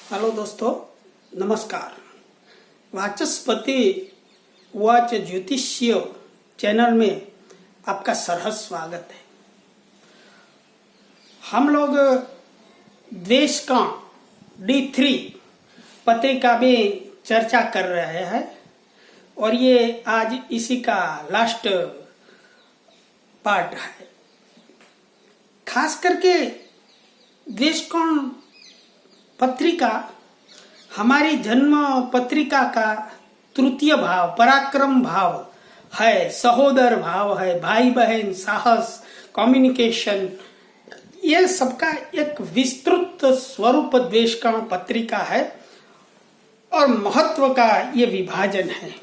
Hello दोस्तों, नमस्कार। वाचस्पति watch ज्योतिष्य channel में आपका सहर्ष स्वागत है। हम लोग द्वेष का D3 पत्रिका में चर्चा कर रहे हैं और ये आज इसी का लास्ट पार्ट है। खास करके द्वेषकोण पत्रिका हमारी जन्म पत्रिका का तृतीय भाव पराक्रम भाव है, सहोदर भाव है, भाई बहन, साहस, कम्युनिकेशन, ये सबका एक विस्तृत स्वरूप द्वेषकोण पत्रिका है और महत्व का ये विभाजन है।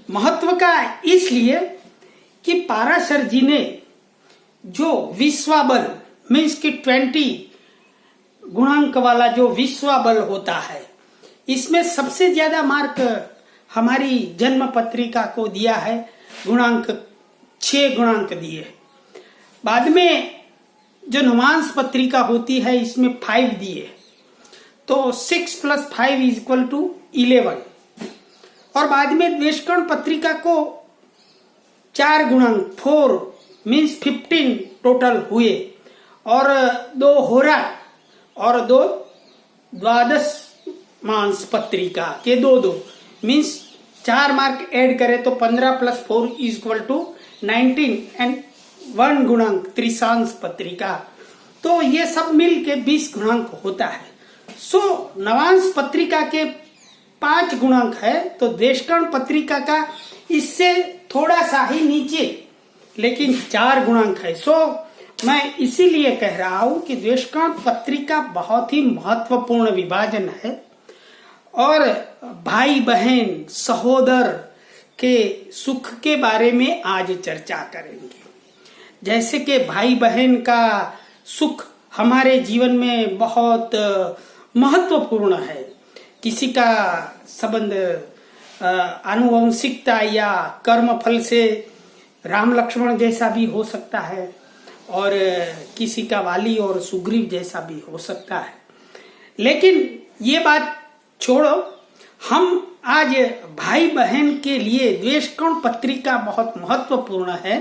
महत्व का इसलिए कि पाराशर जी ने जो विश्वाबल मीन्स की 20 गुणांक वाला जो विश्वाबल होता है, इसमें सबसे ज्यादा मार्क हमारी जन्म पत्रिका को दिया है। गुणांक 6 गुणांक दिए। बाद में जो नवांश पत्रिका होती है इसमें 5 दिए, तो 6 + 5 = 11। और बाद में द्वेषकोण पत्रिका को 4 गुणांक 4 मीन्स 15 टोटल हुए और 2 होरा और 2 द्वादश मांस पत्रिका के 2 मीन्स 4 मार्क ऐड करें तो 15 + 4 = 19 एंड 1 गुणांक त्रिशांश पत्रिका। तो ये सब मिल के 20 गुणांक होता है। नवांश पत्रिका के 5 गुणांक है, तो द्वेषकोण पत्रिका का इससे थोड़ा सा ही नीचे लेकिन 4 गुणांक है। मैं इसीलिए कह रहा हूं कि द्वेषकोण पत्रिका बहुत ही महत्वपूर्ण विभाजन है और भाई बहन सहोदर के सुख के बारे में आज चर्चा करेंगे। जैसे कि भाई बहन का सुख हमारे जीवन में बहुत महत्वपूर्ण है। किसी का संबंध आनुवंशिकता या कर्म फल से राम लक्ष्मण जैसा भी हो सकता है और किसी का वाली और सुग्रीव जैसा भी हो सकता है। लेकिन ये बात छोड़ो, हम आज भाई बहन के लिए द्वेषकोण पत्रिका बहुत महत्वपूर्ण है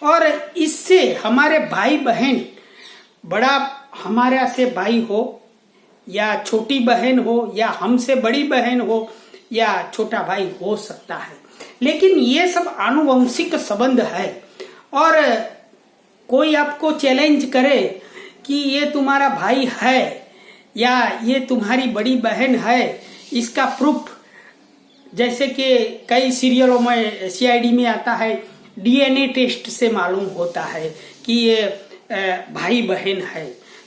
और इससे हमारे भाई बहन, बड़ा हमारे से भाई हो या छोटी बहन हो या हमसे बड़ी बहन हो या छोटा भाई हो सकता है, लेकिन ये सब आनुवंशिक संबंध है। और कोई आपको चैलेंज करे कि ये तुम्हारा भाई है या ये तुम्हारी बड़ी बहन है, इसका प्रूफ जैसे कि कई सीरियलों में CID में आता है, DNA टेस्ट से मालूम होता है कि ये भाई बहन है।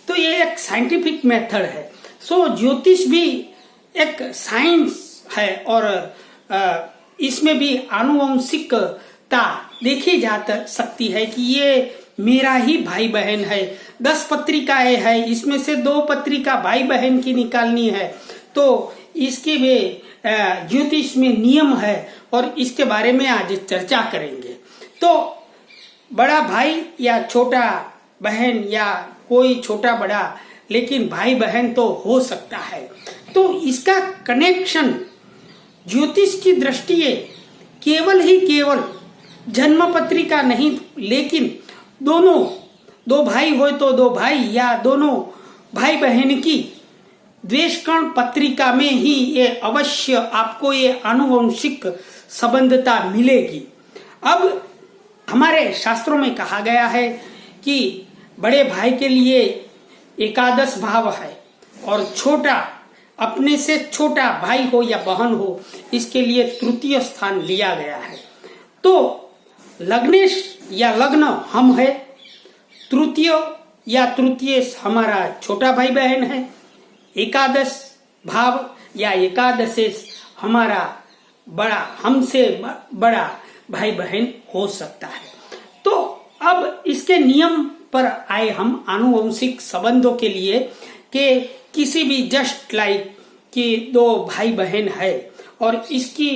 तो ये एक साइंटिफिक मेथड है। ज्योतिष भी एक साइंस है और इसमें भी आनुवंशिकता देखी जा सकती है कि ये मेरा ही भाई बहन है। 10 पत्रिकाएं है, इसमें से 2 पत्रिका भाई बहन की निकालनी है, तो इसके भी ज्योतिष में नियम है और इसके बारे में आज चर्चा करेंगे। तो बड़ा भाई या छोटा बहन या कोई छोटा बड़ा, लेकिन भाई बहन तो हो सकता है। तो इसका कनेक्शन ज्योतिष की दृष्टि केवल जन्म पत्रिका नहीं, लेकिन दोनों 2 भाई हो तो 2 भाई या दोनों भाई बहन की द्वेषकोण पत्रिका में ही ये अवश्य आपको ये आनुवंशिक संबंधता मिलेगी। अब हमारे शास्त्रों में कहा गया है कि बड़े भाई के लिए एकादश भाव है और छोटा, अपने से छोटा भाई हो या बहन हो, इसके लिए तृतीय स्थान लिया गया है। तो लग्नेश या लग्न हम है, तृतीय हमारा छोटा भाई बहन है, एकादश भाव या एकादशेश हमारा बड़ा, हमसे बड़ा भाई बहन हो सकता है। तो अब इसके नियम पर आए हम आनुवंशिक संबंधों के लिए कि किसी भी जस्ट लाइक कि 2 भाई बहन है और इसकी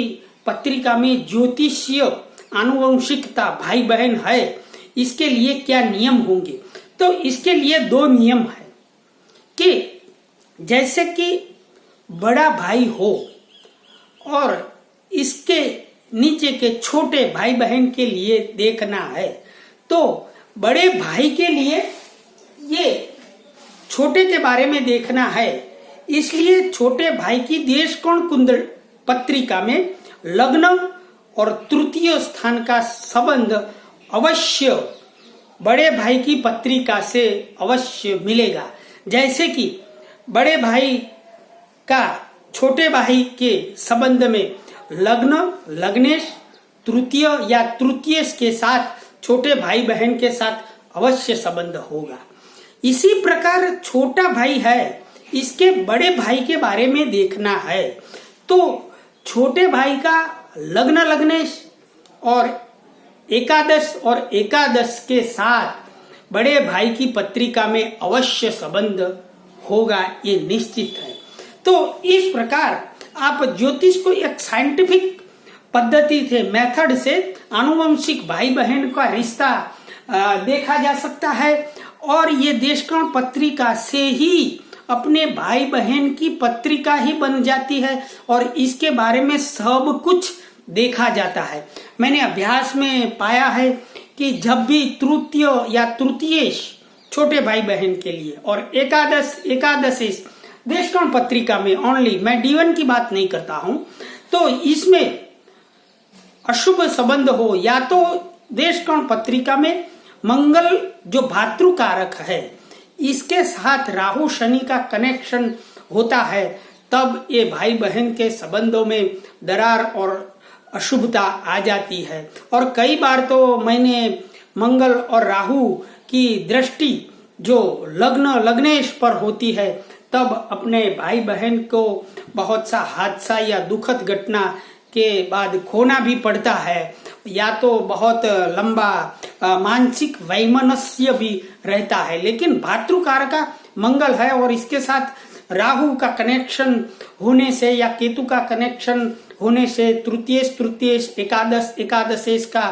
पत्रिका में ज्योतिषीय आनुवंशिकता भाई बहन है, इसके लिए क्या नियम होंगे। तो इसके लिए 2 नियम है कि जैसे कि बड़ा भाई हो और इसके नीचे के छोटे भाई बहन के लिए देखना है, तो बड़े भाई के लिए ये छोटे के बारे में देखना है। इसलिए छोटे भाई की देश कोण कुंडल पत्रिका में लग्न और तृतीय स्थान का संबंध अवश्य बड़े भाई की पत्रिका से अवश्य मिलेगा। जैसे कि बड़े भाई का छोटे भाई के संबंध में लग्न, लग्नेश, तृतीय या तृतीयेश के साथ छोटे भाई बहन के साथ अवश्य संबंध होगा। इसी प्रकार छोटा भाई है, इसके बड़े भाई के बारे में देखना है, तो छोटे भाई का लग्न, लग्नेश और एकादश के साथ बड़े भाई की पत्रिका में अवश्य संबंध होगा, ये निश्चित है। तो इस प्रकार आप ज्योतिष को एक साइंटिफिक पद्धति से, मेथड से आनुवंशिक भाई बहन का रिश्ता देखा जा सकता है और ये देशकोण पत्रिका से ही अपने भाई बहन की पत्रिका ही बन जाती है और इसके बारे में सब कुछ देखा जाता है। मैंने अभ्यास में पाया है कि जब भी तृतीय या तृतीयेश छोटे भाई बहन के लिए और एकादशेश देशकोण पत्रिका में ओनली, मैं D1 की बात नहीं करता हूं, तो इसमें अशुभ संबंध हो या तो देशकोण पत्रिका में मंगल जो भातृकारक है इसके साथ राहु शनि का कनेक्शन होता है, तब ये भाई बहन के संबंधों में दरार और अशुभता आ जाती है। और कई बार तो मैंने मंगल और राहु की दृष्टि जो लग्न, लग्नेश पर होती है, तब अपने भाई बहन को बहुत सा हादसा या दुखद घटना के बाद खोना भी पड़ता है, या तो बहुत लंबा मानसिक वैमनस्य भी रहता है। लेकिन भातृकार का मंगल है और इसके साथ राहु का कनेक्शन होने से या केतु का कनेक्शन होने से तृतीयेश एकादशेश का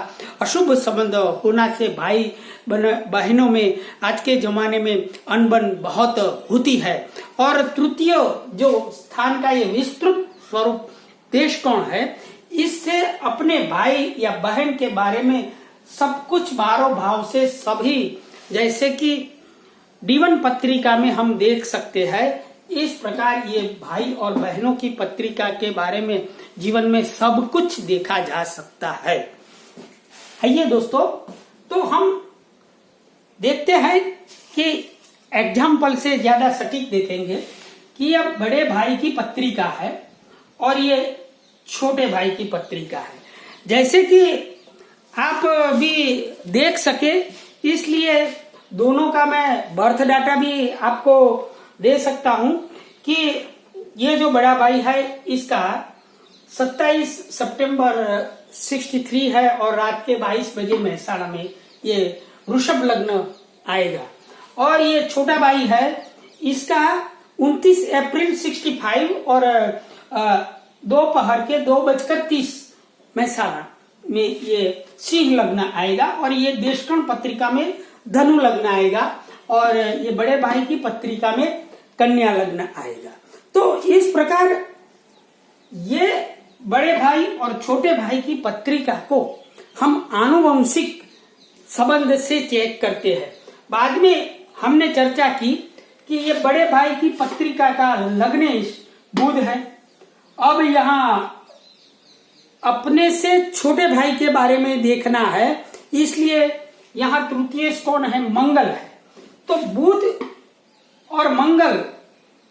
अशुभ संबंध होना से भाई बहनों में आज के जमाने में अनबन बहुत होती है। और तृतीय जो स्थान का ये विस्तृत स्वरूप देशकोण है, इससे अपने भाई या बहन के बारे में सब कुछ भाव भाव से सभी, जैसे कि D1 पत्रिका में हम देख सकते हैं, इस प्रकार ये भाई और बहनों की पत्रिका के बारे में जीवन में सब कुछ देखा जा सकता है। आइए दोस्तों, तो हम देखते हैं कि एग्जाम्पल से ज्यादा सटीक देखेंगे कि अब बड़े भाई की पत्रिका है और ये छोटे भाई की पत्रिका है। जैसे कि आप भी देख सके, इसलिए दोनों का मैं बर्थ डाटा भी आपको दे सकता हूं कि ये जो बड़ा भाई है इसका 27 सितंबर 63 है और रात के 22 बजे मेहसाणा में ये वृषभ लग्न आएगा। और ये छोटा भाई है, इसका 29 अप्रैल 65 और दोपहर के 2:30 मेहसाणा में ये सिंह लग्न आएगा और ये देशकोण पत्रिका में धनु लग्न आएगा और ये बड़े भाई की पत्रिका में कन्या लग्न आएगा। तो इस प्रकार ये बड़े भाई और छोटे भाई की पत्रिका को हम आनुवंशिक संबंध से चेक करते हैं। बाद में हमने चर्चा की कि ये बड़े भाई की पत्रिका का लग्नेश बुध है। अब यहाँ अपने से छोटे भाई के बारे में देखना है, इसलिए यहाँ तृतीय कौन है? मंगल है। तो बुध और मंगल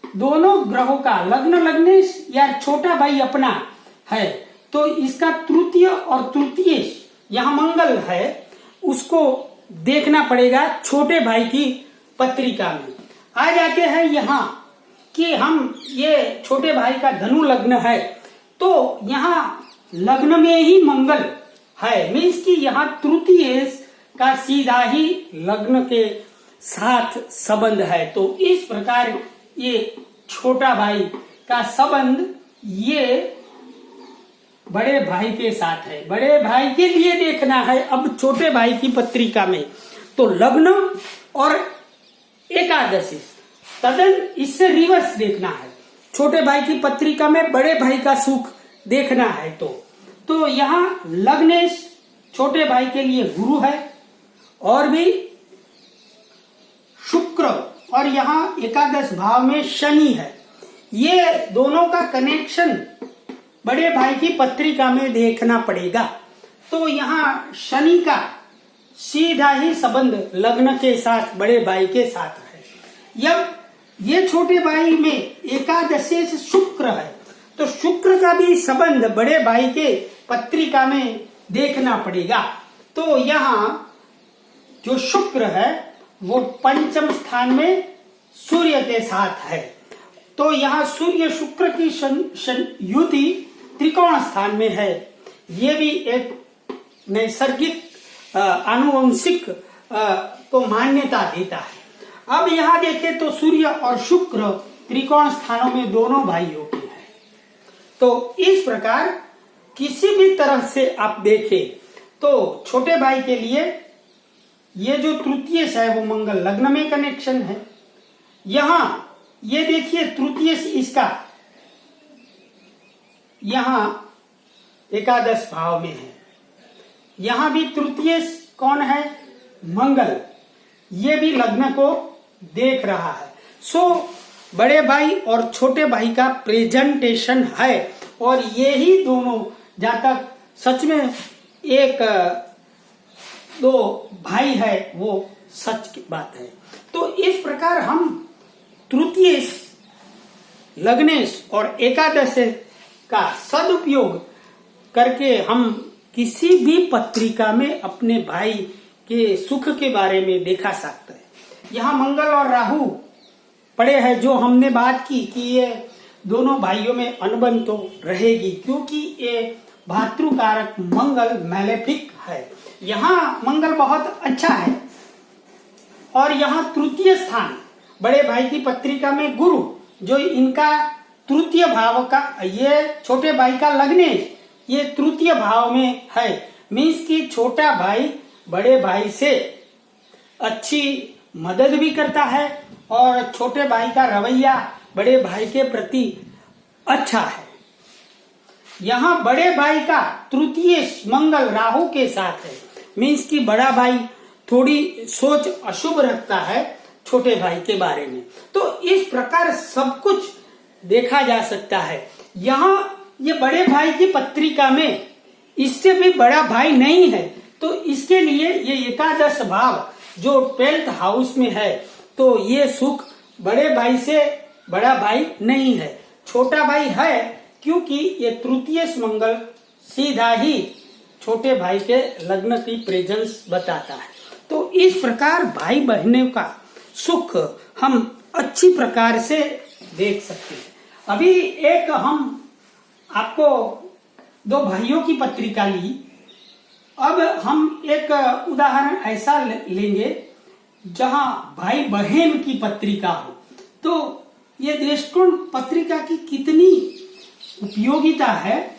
दोनों ग्रहों का लग्न लग्नेश या छोटा भाई अपना है, तो इसका तृतीय और तृतीयेश यहाँ मंगल है, उसको देखना पड़ेगा छोटे भाई की पत्रिका में। आ जाते हैं यहाँ कि हम ये छोटे भाई का धनु लग्न है, तो यहाँ लग्न में ही मंगल है, मीन्स कि यहाँ तृतीयेश का सीधा ही लग्न के साथ संबंध है। तो इस प्रकार ये छोटा भाई का संबंध ये बड़े भाई के साथ है। बड़े भाई के लिए देखना है अब छोटे भाई की पत्रिका में, तो लग्न और एकादशी तदन इससे रिवर्स देखना है। छोटे भाई की पत्रिका में बड़े भाई का सुख देखना है तो यहाँ लग्नेश छोटे भाई के लिए गुरु है, और भी शुक्र, और यहाँ एकादश भाव में शनि है। ये दोनों का कनेक्शन बड़े भाई की पत्रिका में देखना पड़ेगा। तो यहाँ शनि का सीधा ही संबंध लग्न के साथ, बड़े भाई के साथ है। जब ये छोटे भाई में एकादशी से शुक्र है, तो शुक्र का भी संबंध बड़े भाई के पत्रिका में देखना पड़ेगा। तो यहाँ जो शुक्र है वो पंचम स्थान में सूर्य के साथ है। तो यहाँ सूर्य शुक्र की युति त्रिकोण स्थान में है। ये भी एक नैसर्गिक आनुवंशिक को मान्यता देता है। अब यहाँ देखें तो सूर्य और शुक्र त्रिकोण स्थानों में दोनों भाइयों की है। तो इस प्रकार किसी भी तरह से आप देखें तो छोटे भाई के लिए ये जो तृतीय है वो मंगल लग्न में कनेक्शन है। यहाँ ये देखिए तृतीय इसका यहाँ एकादश भाव में है। यहाँ भी तृतीय कौन है? मंगल। ये भी लग्न को देख रहा है। सो बड़े भाई और छोटे भाई का प्रेजेंटेशन है, और ये ही दोनों जातक सच में एक दो भाई है, वो सच की बात है। तो इस प्रकार हम तृतीय लग्नेश और एकादश का सदुपयोग करके हम किसी भी पत्रिका में अपने भाई के सुख के बारे में देखा सकते हैं। यहाँ मंगल और राहु पड़े हैं, जो हमने बात की कि ये दोनों भाइयों में अनबन तो रहेगी, क्योंकि ये भातृकारक मंगल मैलेफिक है। यहाँ मंगल बहुत अच्छा है, और यहाँ तृतीय स्थान बड़े भाई की पत्रिका में गुरु, जो इनका तृतीय भाव का, ये छोटे भाई का लग्नेश ये तृतीय भाव में है। मीन्स कि छोटा भाई बड़े भाई से अच्छी मदद भी करता है, और छोटे भाई का रवैया बड़े भाई के प्रति अच्छा है। यहाँ बड़े भाई का तृतीय मंगल राहु के साथ है। मीन्स कि बड़ा भाई थोड़ी सोच अशुभ रखता है छोटे भाई के बारे में। तो इस प्रकार सब कुछ देखा जा सकता है। यहाँ ये बड़े भाई की पत्रिका में इससे भी बड़ा भाई नहीं है, तो इसके लिए ये एकादश भाव जो 12th हाउस में है, तो ये सुख बड़े भाई से बड़ा भाई नहीं है, छोटा भाई है, क्योंकि ये तृतीय मंगल सीधा ही छोटे भाई के लग्न की प्रेजेंस बताता है। तो इस प्रकार भाई बहनों का सुख हम अच्छी प्रकार से देख सकते हैं। अभी एक हम आपको दो भाइयों की पत्रिका ली। अब हम एक उदाहरण ऐसा लेंगे जहां भाई बहन की पत्रिका हो। तो ये दृष्टिकोण पत्रिका की कितनी उपयोगिता है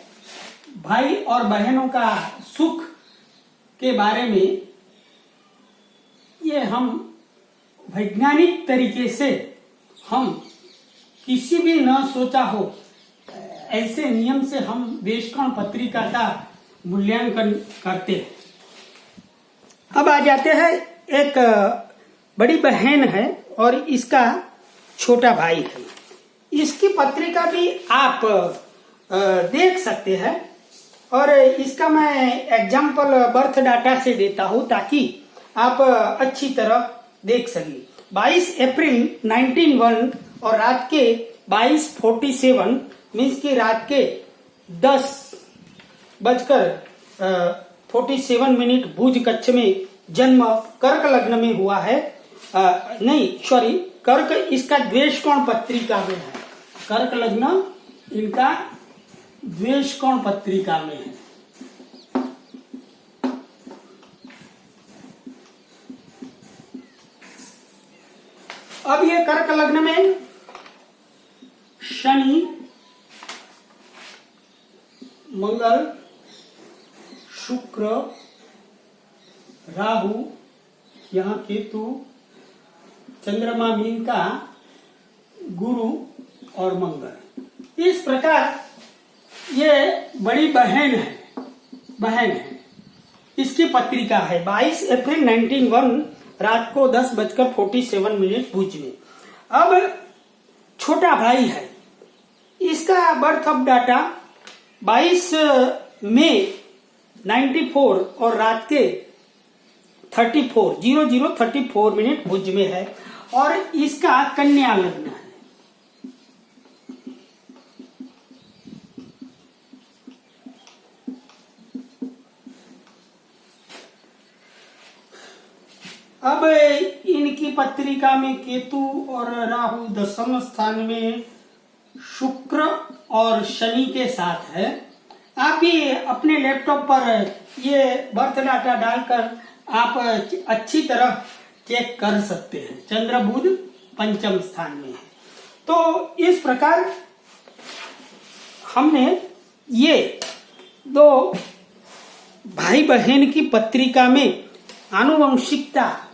भाई और बहनों का सुख के बारे में, ये हम वैज्ञानिक तरीके से हम किसी भी न सोचा हो ऐसे नियम से हम दृष्टिकोण पत्रिका का मूल्यांकन करते हैं। अब आ जाते हैं, एक बड़ी बहन है और इसका छोटा भाई है। इसकी पत्रिका भी आप देख सकते हैं, और इसका मैं एग्जाम्पल बर्थ डाटा से देता हूं ताकि आप अच्छी तरह देख सकें। 22 अप्रैल 1901 और रात के 22:47 मीन्स की रात के 10:47 भुज कच्छ में जन्म कर्क लग्न में हुआ है। कर्क इसका द्वेषकोण पत्रिका में है। कर्क लग्न इनका द्वेषकोण पत्रिका में है। अब ये कर्क लग्न में शनि, मंगल, शुक्र, राहु, यहाँ केतु, चंद्रमा मीन का, गुरु और मंगल। इस प्रकार ये बड़ी बहन है, इसकी पत्रिका है। 22 अप्रैल 1901 रात को 10:47 भुज में। अब छोटा भाई है, इसका बर्थ ऑफ डाटा 22 मई 94 और रात के 00:34 भुज में है और इसका कन्या लग्न है। अब इनकी पत्रिका में केतु और राहु 10वें स्थान में, शुक्र और शनि के साथ है। आप भी अपने लैपटॉप पर ये बर्थ डाटा डालकर आप अच्छी तरह चेक कर सकते हैं। चंद्र बुध 5वें स्थान में है। तो इस प्रकार हमने ये दो भाई बहन की पत्रिका में आनुवंशिकता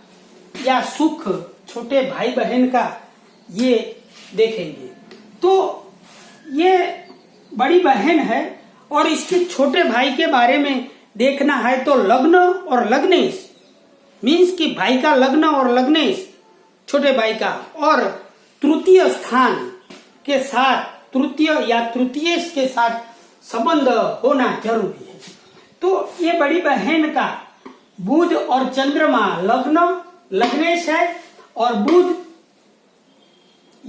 या सुख छोटे भाई बहन का ये देखेंगे। तो ये बड़ी बहन है और इसके छोटे भाई के बारे में देखना है तो लग्न और लग्नेश मीन्स कि भाई का लग्न और लग्नेश छोटे भाई का और तृतीय स्थान के साथ तृतीय या तृतीयेश के साथ संबंध होना जरूरी है। तो ये बड़ी बहन का बुध और चंद्रमा लग्नेश है और बुध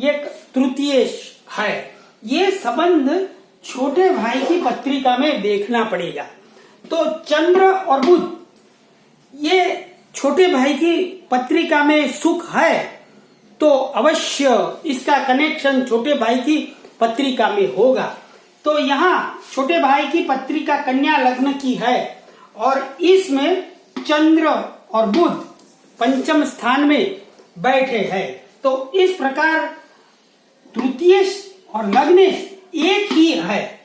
एक तृतीयेश है। ये संबंध छोटे भाई की पत्रिका में देखना पड़ेगा। तो चंद्र और बुध ये छोटे भाई की पत्रिका में सुख है तो अवश्य इसका कनेक्शन छोटे भाई की पत्रिका में होगा। तो यहाँ छोटे भाई की पत्रिका कन्या लग्न की है और इसमें चंद्र और बुध 5वें स्थान में बैठे हैं। तो इस प्रकार तृतीयेश और लग्नेश एक ही है।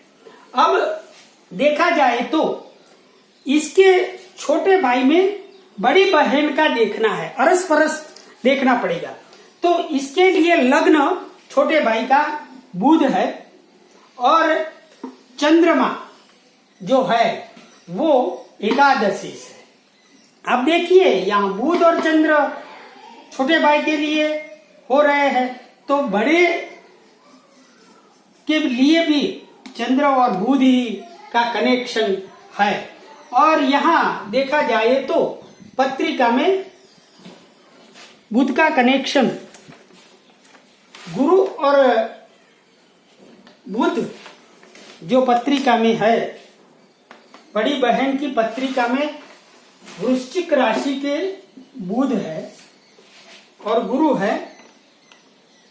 अब देखा जाए तो इसके छोटे भाई में बड़ी बहन का देखना है, अरस परस देखना पड़ेगा। तो इसके लिए लग्न छोटे भाई का बुध है और चंद्रमा जो है वो एकादशी है। अब देखिए यहाँ बुध और चंद्र छोटे भाई के लिए हो रहे हैं तो बड़े के लिए भी चंद्र और बुध ही का कनेक्शन है। और यहाँ देखा जाए तो पत्रिका में बुध का कनेक्शन गुरु और बुध जो पत्रिका में है, बड़ी बहन की पत्रिका में वृश्चिक राशि के बुध है और गुरु है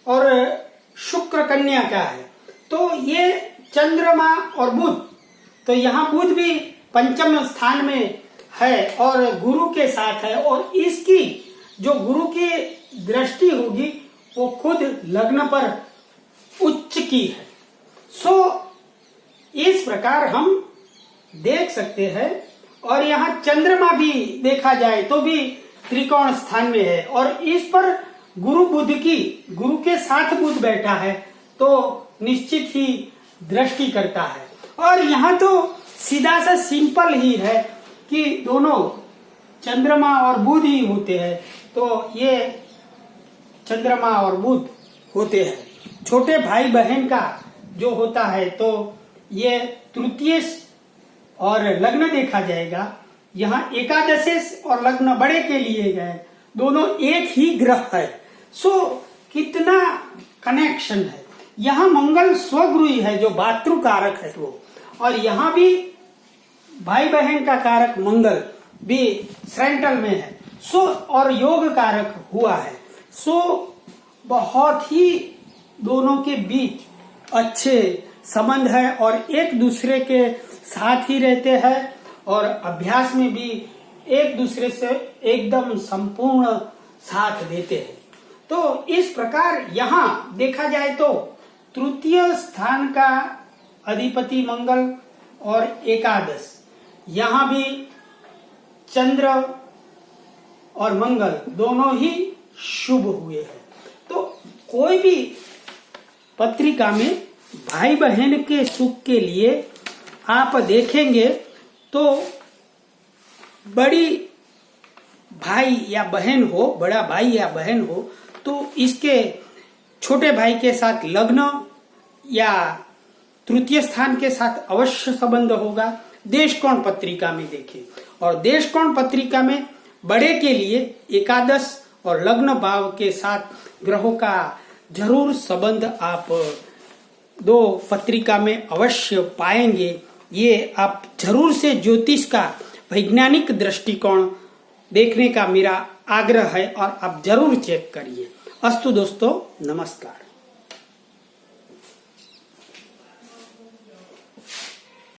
और शुक्र कन्या का है। तो ये चंद्रमा और बुध, तो यहाँ बुध भी 5वें स्थान में है और गुरु के साथ है और इसकी जो गुरु की दृष्टि होगी वो खुद लग्न पर उच्च की है। सो इस प्रकार हम देख सकते हैं। और यहाँ चंद्रमा भी देखा जाए तो भी त्रिकोण स्थान में है और इस पर गुरु के साथ बुध बैठा है तो निश्चित ही दृष्टि करता है। और यहाँ तो सीधा सा सिंपल ही है कि दोनों चंद्रमा और बुध ही होते हैं। तो ये चंद्रमा और बुध होते हैं। छोटे भाई बहन का जो होता है तो ये तृतीयेश और लग्न देखा जाएगा। यहाँ एकादशेश और लग्न बड़े के लिए गए, दोनों एक ही ग्रह है। सो कितना कनेक्शन है। यहाँ मंगल स्वगुरु है जो भातृ कारक है वो, और यहाँ भी भाई बहन का कारक मंगल भी सेंट्रल में है। सो और योग कारक हुआ है। सो बहुत ही दोनों के बीच अच्छे संबंध है और एक दूसरे के साथ ही रहते हैं और अभ्यास में भी एक दूसरे से एकदम संपूर्ण साथ देते हैं। तो इस प्रकार यहाँ देखा जाए तो तृतीय स्थान का अधिपति मंगल और एकादश, यहाँ भी चंद्र और मंगल दोनों ही शुभ हुए हैं। तो कोई भी पत्रिका में भाई बहन के सुख के लिए आप देखेंगे तो बड़ी भाई या बहन हो, बड़ा भाई या बहन हो तो इसके छोटे भाई के साथ लग्न या तृतीय स्थान के साथ अवश्य संबंध होगा। देशकोण पत्रिका में देखें, और देशकोण पत्रिका में बड़े के लिए एकादश और लग्न भाव के साथ ग्रहों का जरूर संबंध आप दो पत्रिका में अवश्य पाएंगे। ये आप जरूर से ज्योतिष का वैज्ञानिक दृष्टिकोण देखने का मेरा आग्रह है और आप जरूर चेक करिए। अस्तु दोस्तों, नमस्कार।